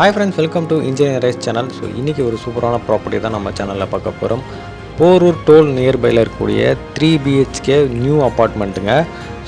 Hi friends, welcome to Engineer Race channel. So இன்னைக்கு ஒரு சூப்பரான ப்ராப்பர்ட்டி தான் நம்ம சேனல்ல பார்க்க போறோம். போரூர் டோல் நியர்பைல இருக்கக்கூடிய 3 BHK நியூ அபார்ட்மெண்ட்டுங்க.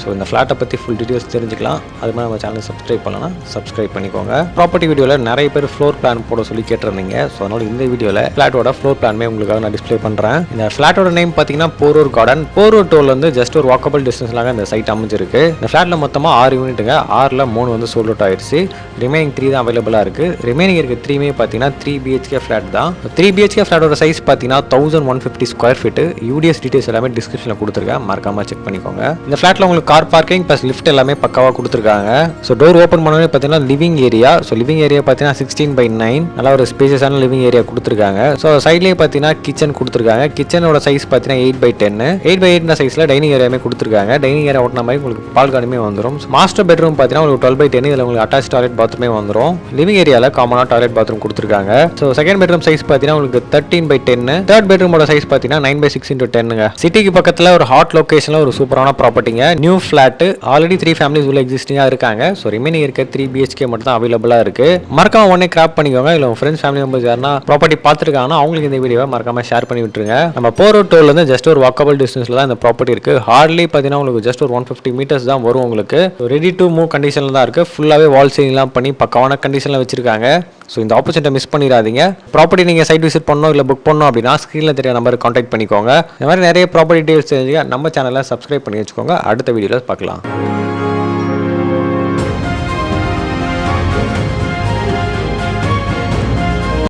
ஸோ இந்த ஃப்ளாட்டை பற்றி ஃபுல் டீட்டெயில்ஸ் தெரிஞ்சுக்கலாம். அது மாதிரி நம்ம சேனலை சப்ஸ்கிரைப் பண்ணலன்னா சப்ஸ்கிரைப் பண்ணிக்கோங்க. ப்ராப்பர்ட்டி வீடியோவில் நிறைய பேர் ஃப்ளோர் பிளான் போட சொல்லி கேட்டிருந்தீங்க. ஸோ அதனால் இந்த வீடியோவில் ஃப்ளாட்டோட ஃப்ளோர் பிளான்மே உங்களுக்காக நான் டிஸ்பிளே பண்ணுறேன். இந்த ஃப்ளாட்டோட நேம் பார்த்தீங்கன்னா போரூர் கார்டன். போரூர் டோல் வந்து ஜஸ்ட் ஒரு வாக்கபிள் டிஸ்டன்ஸ்லாக இந்த சைட் அமைஞ்சிருக்கு. இந்த ஃப்ளாட்டில் மொத்தமாக 6 யூனிட்டுங்க. 6ல் 3 வந்து சோல்ட் அவுட் ஆயிடுச்சு. ரிமைனிங் 3 தான் அவைலபிளாக இருக்குது. ரிமைனிங் இருக்க 3மே பார்த்தீங்கன்னா 3 BHK ஃப்ளாட் தான். 3 BHK ஃப்ளாட்டோட சைஸ் பார்த்தீங்கன்னா 1150 ஸ்கொயர் ஃபீட்டு. யூடிஎஸ் டீடைல்ஸ் எல்லாமே டிஸ்கிரிப்ஷனில் கொடுத்துருக்கேன், மறக்காமல் செக் பண்ணிக்கோங்க. இந்த ஃப்ளாட்டில் உங்களுக்கு கார் பார்க்கிங் ப்ளஸ் லிஃப்ட் எல்லாமே பக்காவாக கொடுத்துருக்காங்க. ஸோ டோர் ஓப்பன் பண்ணவே பார்த்தீங்கன்னா living area. So living area பார்த்தீங்கன்னா 16/9 நல்லா ஒரு ஸ்பேசியஸான லிவிங் ஏரியா கொடுத்துருக்காங்க. ஸோ சைட்லேயே பார்த்தீங்கன்னா கிச்சன் கொடுத்துருக்காங்க. கிச்சனோட சைஸ் பார்த்தீங்கன்னா 8/10 8/8 சைஸில் டைனிங் ஏரியாமே கொடுத்துருக்காங்க. டைனிங் ஏரியா ஓட்டின மாதிரி உங்களுக்கு பால்கானியுமே வந்துடும். மாஸ்டர் பெட்ரூம் பார்த்தீங்கன்னா உங்களுக்கு 12/10 இதில் உங்களுக்கு அட்டாச் டாய்லெட் பாத்ரூமே வந்துடும். லிவிங் ஏரியாவில் காமனாக டாய்லெட் பாத்ரூம் கொடுத்துருக்காங்க. ஸோ செகண்ட் பெட்ரூம் சைஸ் பார்த்தீங்கன்னா உங்களுக்கு 13/10. தேர்ட் பெட்ரூமோட சைஸ் பார்த்தீங்கன்னா 9/6x10ங்க. சிட்டிக்கு பக்கத்தில் ஒரு ஹாட் லொகேஷனில் ஒரு சூப்பரான ப்ராப்பர்ட்டிங்க. நியூ ஃபிளாட் ஆல்ரெடி 3 ஃபேமிலிஸ் உள்ள எக்ஸிஸ்டிங்காக இருக்காங்க. ஸோ ரிமைனிங் இருக்க 3 BHK மட்டும் தான் அவைலபிளாக இருக்கு. மறக்காம உடனே கிராப் பண்ணிக்கோங்க. இல்லை உங்கள் ஃப்ரெண்ட்ஸ் ஃபேமிலி மெம்பர்ஸ் யாருன்னா ப்ராப்பர்ட்டி பார்த்துருக்காங்கன்னா அவங்களுக்கு இந்த வீடியோவை மறக்காம ஷேர் பண்ணி விட்டுருங்க. நம்ம போரூர் டோல்லேருந்து ஜஸ்ட் ஒரு வாக்கபிள் டிஸ்டன்ஸில் தான் இந்த ப்ராப்பர்ட்டி இருக்கு. ஹார்ட்லி பார்த்தீங்கன்னா உங்களுக்கு ஜஸ்ட் ஒரு 150 மீட்டர்ஸ் தான் வரும். உங்களுக்கு ரெடி டு மூவ் கண்டிஷனில் தான் இருக்கு. ஃபுல்லாகவே வால் சீலிங்லாம் பண்ணி பக்காவான கண்டிஷனில் வச்சிருக்காங்க. ஸோ இந்த ஆப்பர்ச்சுனிட்டி மிஸ் பண்ணிடாதீங்க. ப்ராப்பர்ட்டி நீங்கள் சைட் விசிட் பண்ணணும் இல்லை புக் பண்ணணும் அப்படின்னா ஸ்க்ரீனில் தெரிய நம்பருக்கு கான்டாக்ட் பண்ணிக்கோங்க. இந்த மாதிரி நிறைய ப்ராப்பர்ட்டி டீடைல்ஸ் தெரிஞ்சுக்க நம்ம சேனலை சப்ஸ்கிரைப் பண்ணி வச்சுக்கோங்க. அடுத்த வீடியோவில் பார்க்கலாம்.